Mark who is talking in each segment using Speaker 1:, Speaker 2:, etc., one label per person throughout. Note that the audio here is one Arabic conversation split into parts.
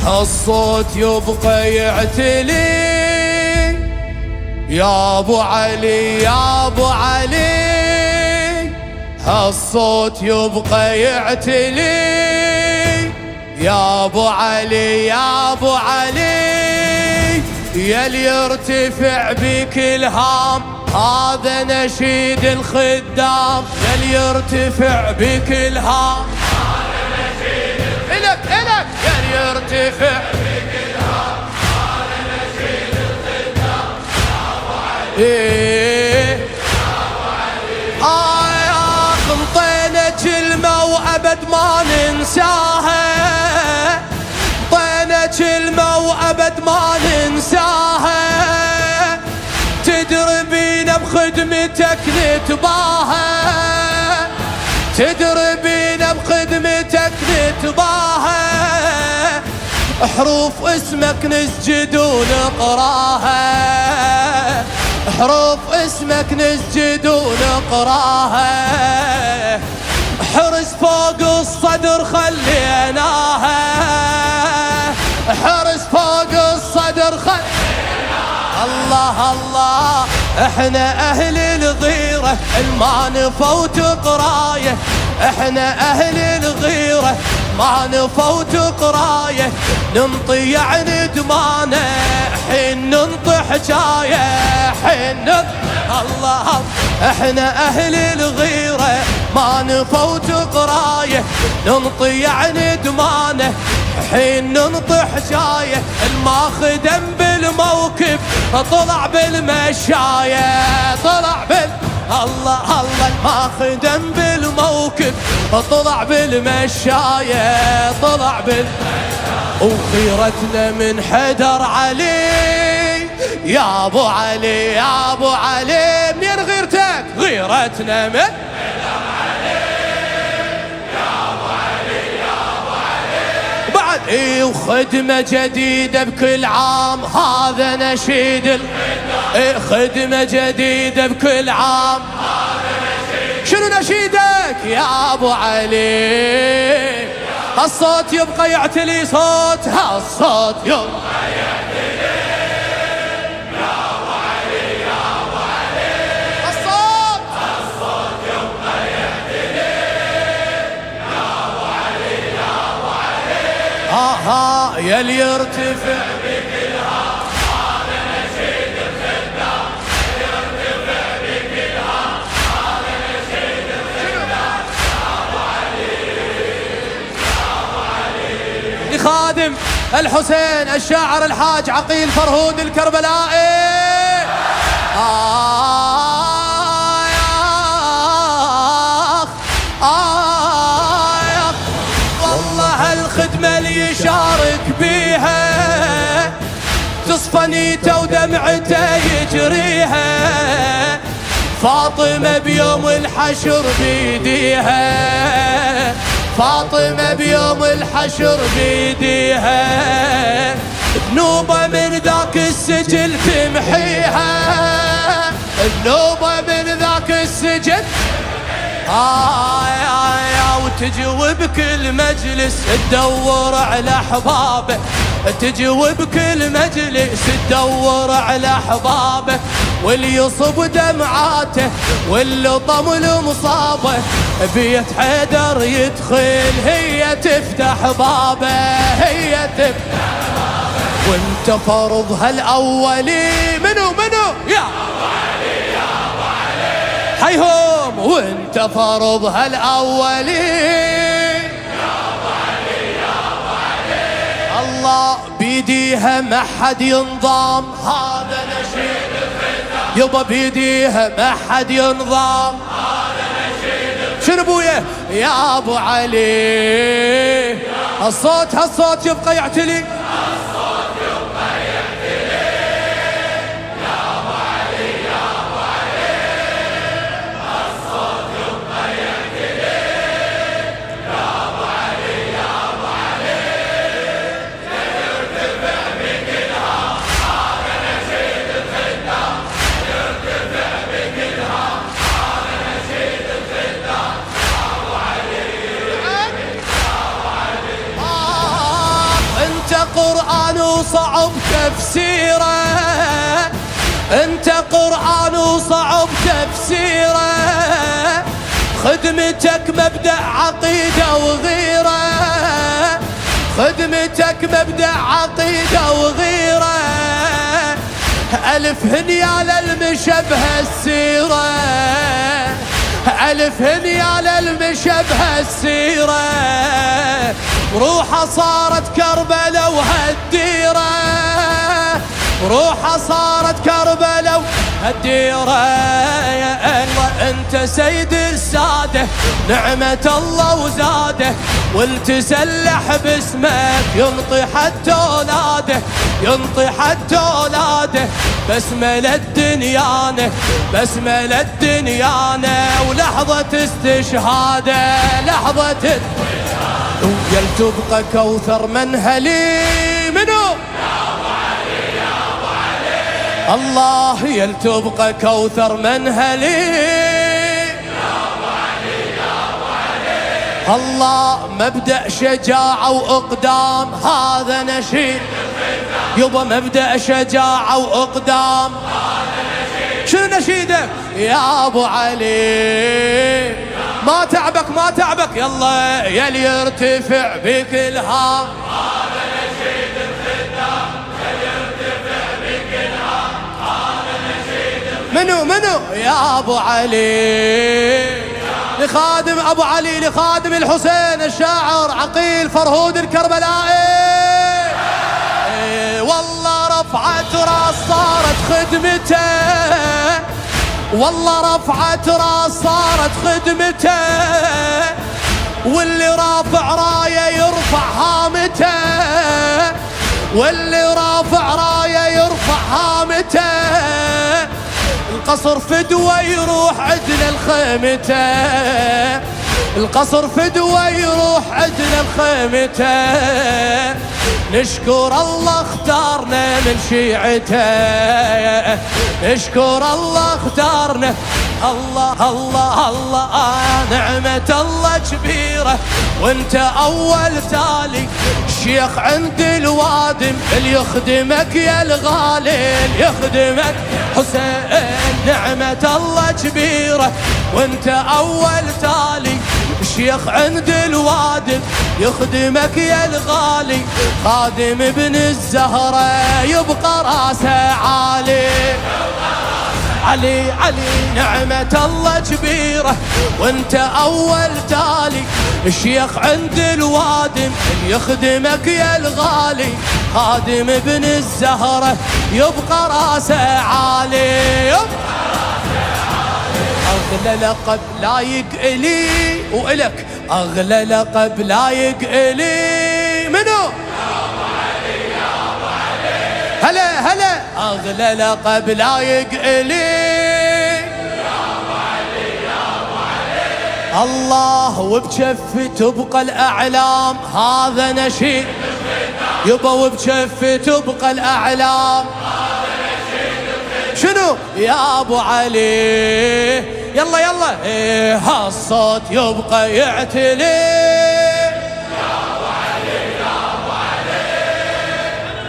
Speaker 1: هالصوت يبقى يعتلي يا ابو علي يا ابو علي، هالصوت يبقى يعتلي يا ابو علي يا ابو علي، يلي يرتفع بك الهام هذا نشيد الخدام، يلي يرتفع بك الهام هذا نشيد الخدام، إلك يلي يرتفع بك الهام هذا نشيد الخدام يا ابو علي يا ابو علي. يا انطينا كلمة وابد ما ننساها، انطينا كلمة وابد ما ننساها، تدربينا بخدمتك نتباهى، تدربينا بخدمتك نتباهى، حروف اسمك نسجد ونقراها، حروف اسمك نسجد ونقراها، حرس فوق الصدر خليناها، حرس فوق الصدر خليناها. الله الله احنا اهل الغيرة ما نفوت قراية، احنا اهل الغيرة ما نفوت قراية، ننطي يعني دمانة حين ننطي حجاية حين الله. احنا اهل الغيرة ما نفوت قراية، ننطي يعني دمانة حين ننطي حجاية، الماخدم بالموكب طلع بالمشاية، طلع الله الله الماخدم بالموكب طلع بالمشاية، طلع وخيرتنا من حدر علي يا ابو علي يا ابو علي. منين غيرتك؟ غيرتنا من حدر علي يا ابو علي يا ابو علي. بعد وخدمة جديدة بكل عام هذا نشيد الخدمة، خدمة جديدة بكل عام هذا نشيد. شنو نشيدك يا ابو علي؟ هالصوت يبقى يعتلي صوت، هالصوت يبقى يعتلي يا ابو علي يا ابو علي، هالصوت هالصوت يبقى يعتلي يا ابو علي يا ابو علي. يلي يرتفع بك الهام هذا نشيد الخدام، يرتفع بك الهام هذا نشيد الخدام يا ابو علي. خادم الحسين الشاعر الحاج عقيل فرهود الكربلائي. والله هالخدمة اللي يشارك بيها تصفى نيته ودمعته يجريها، فاطمة بيوم الحشر بيديها، فاطمة بيوم الحشر بيديها، بنوبة من ذاك السجل تمحيها، بنوبة من ذاك السجل وتجي وبكل مجلس تدور على احبابه، تجي وبكل مجلس تدور على احبابه، واللي يصب دمعاته واللي طم المصابه بيت حيدر يدخل هي تفتح بابه، هي تفتح بابه. وانت فرضها الاولي منو يا ابو علي يا ابو علي حيهم، وانت فرضها الاولي يا ابو علي يا ابو علي. الله بيديها ما حد ينضام هذا نشيد الخدام، يبا بيديها ما حد ينضام هذا نشيد. شنو ابويا يا ابو علي؟ الصوت هالصوت يبقى يعتلي، الصوت يبقى يعتلي يا ابو علي يا ابو علي، الصوت يبقى يعتلي يا ابو علي يا ابو علي. يرتفع بك الهام هذا نشيد الخدام، يرتفع بك الهام هذا نشيد الخدام يا ابو علي يا ابو علي. انت وصعب تفسيره، انت قرآن وصعب تفسيره، خدمتك مبدأ عقيدة وغيره، خدمتك مبدأ عقيدة وغيره، ألف هنيال المشبه السيرة، ألف هنيال المشبه السيرة، روحه صارت كربلة وهالديرة، روحه صارت كربلة وهالديرة. يا الله انت سيد السادة، نعمة الله وزاده، والتسلح باسمك ينطي حتى اولاده، ينطي حتى اولاده، بسمة الدنيانه، بسمة الدنيانه، ولحظة استشهاده، لحظة ويل تبقى كوثر منهلي منو الله، يل تبقى كوثر منهلي الله، مبدأ شجاعة وإقدام هذا نشيد يبا، مبدأ شجاعة وإقدام هذا نشيد. شنو نشيدك يا أبو علي؟ ما تعبك ما تعبك، يلا يلي يرتفع بك الهام، هذا نشيد الخدام، يلي يرتفع بك الهام، هذا نشيد. منو يا أبو علي؟ لخادم أبو علي، لخادم الحسين الشاعر عقيل فرهود الكربلائي. والله رفعت راس صارت خدمته، والله رفعت راس صارت خدمته، واللي رافع رايه يرفع هامته، واللي رافع رايه يرفع هامته، القصر فدوى يروح عدنا الخيمته، القصر فدوى يروح عدنا الخيمته، نشكر الله اختارنا من شيعته، نشكر الله اختارنا، الله الله الله نعمة الله كبيرة، وانت اول تالي الشيخ عند الوادم، اللي يخدمك يا الغالي، اللي يخدمك حسين، نعمة الله كبيرة، وانت اول تالي الشيخ عند الوادم، يخدمك يا الغالي، خادم ابن الزهرة يبقى راسه عالي، علي علي نعمة الله كبيرة، وانت اول تالي الشيخ عند الوادم، يخدمك يا الغالي، خادم ابن الزهرة يبقى راسه عالي، أغلى لقب لايق إلي وإلك، أغلى لقب لايق إلي منو؟ يا أبو علي يا أبو علي، هلا هلا، أغلى لقب لايق إلي يا أبو علي يا أبو علي، الله وبكف تبقى الأعلام هذا نشيد يبا، وبكف تبقى الأعلام هذا نشيد. شنو يا أبو علي؟ يلا يلا إيه هالصوت يبقى يعتلي، يا أبو علي يا أبو علي،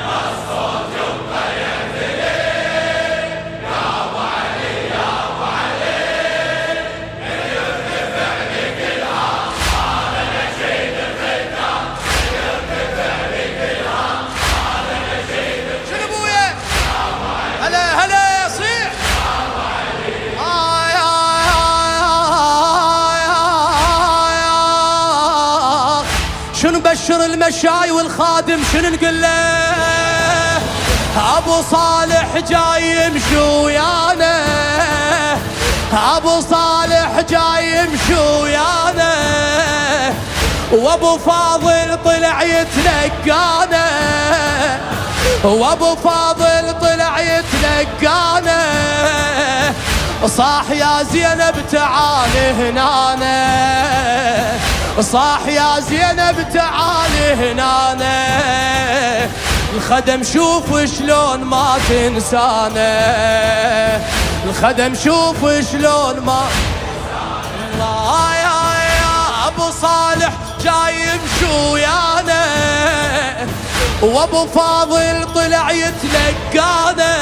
Speaker 1: هالصوت يبقى يعتلي، يا أبو علي يا أبو علي، اللي يرتفع بك الهام، هذا نشيد الختام، اللي يرتفع بك الهام، هذا نشيد. شنو ابويا؟ يا أبو علي، هلا هلا صيح يا أبو علي، شنو بشر المشاي والخادم شنو نقول له؟ ابو صالح جاي يمشي ويانا، ابو صالح جاي يمشي ويانا، وابو فاضل طلع يتلقانا، وابو فاضل طلع يتلقانا، صاح يا زينب تعالي هنانا، صاح يا زينب تعالي هنانا، الخدم شوف شلون ما تنسانا، الخدم شوف شلون ما الله، يا ابو صالح جاي يمشي ويانا، وابو فاضل طلع يتلقانا،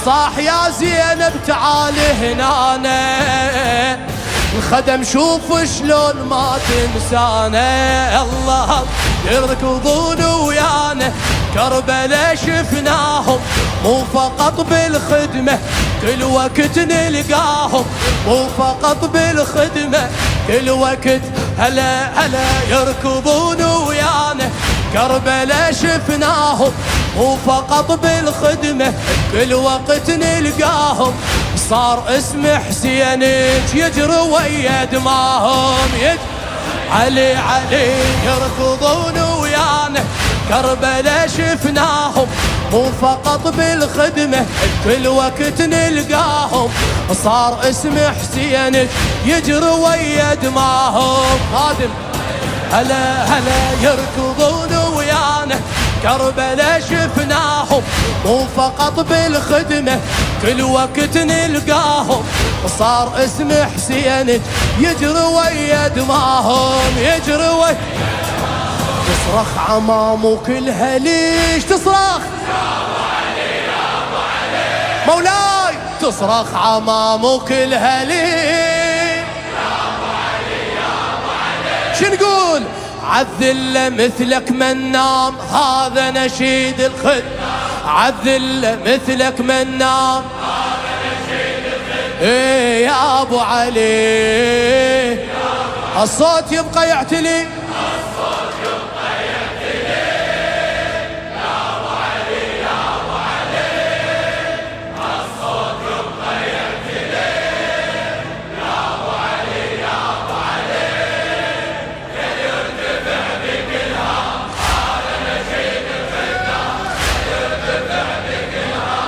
Speaker 1: صاح يا زينب تعال هنانا، الخدم شوف شلون ما تنسانا، الله يركضون ويانا كربلا شفناهم، مو فقط بالخدمة كل وقت نلقاهم، مو فقط بالخدمة كل وقت، هلا هلا يركضون ويانا كربلا شفناهم، مو فقط بالخدمة كل وقت نلقاهم، صار اسم حسين يجري ويا دماهم، علي علي يركضون ويانا كربلا شفناهم، مو فقط بالخدمة كل وقت نلقاهم، صار اسم حسين يجري ويا دماهم، خادم هلا هلا يركضون ويانا كربلا شفناهم، مو فقط بالخدمة كل وقت نلقاهم، صار اسم حسين يجري ويا دماهم، يجري ويا تصرخ عمام كلها ليش تصرخ يا ابو علي يا ابو علي مولاي، تصرخ عمام كلها ليش يا ابو علي يا ابو علي، شنقول عالذلة مثلك من نام، هذا نشيد الخدمة، عالذلة مثلك من نام، هذا نشيد الخدمة، ايه يا ابو علي الصوت يبقى يعتلي، الصوت يبقى يعتلي، يا ابو علي يا ابو علي، الصوت يبقى يعتلي، يا ابو علي يا ابو علي، كل يرتفع بكلها، هذا نشيد الخدمة، يرتفع بكلها،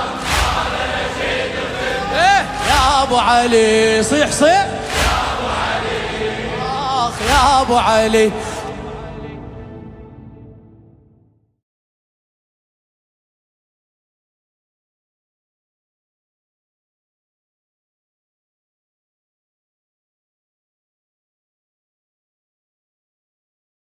Speaker 1: هذا نشيد الخدمة، ايه يا ابو علي صيح صيح يا ابو علي، اخ يا ابو علي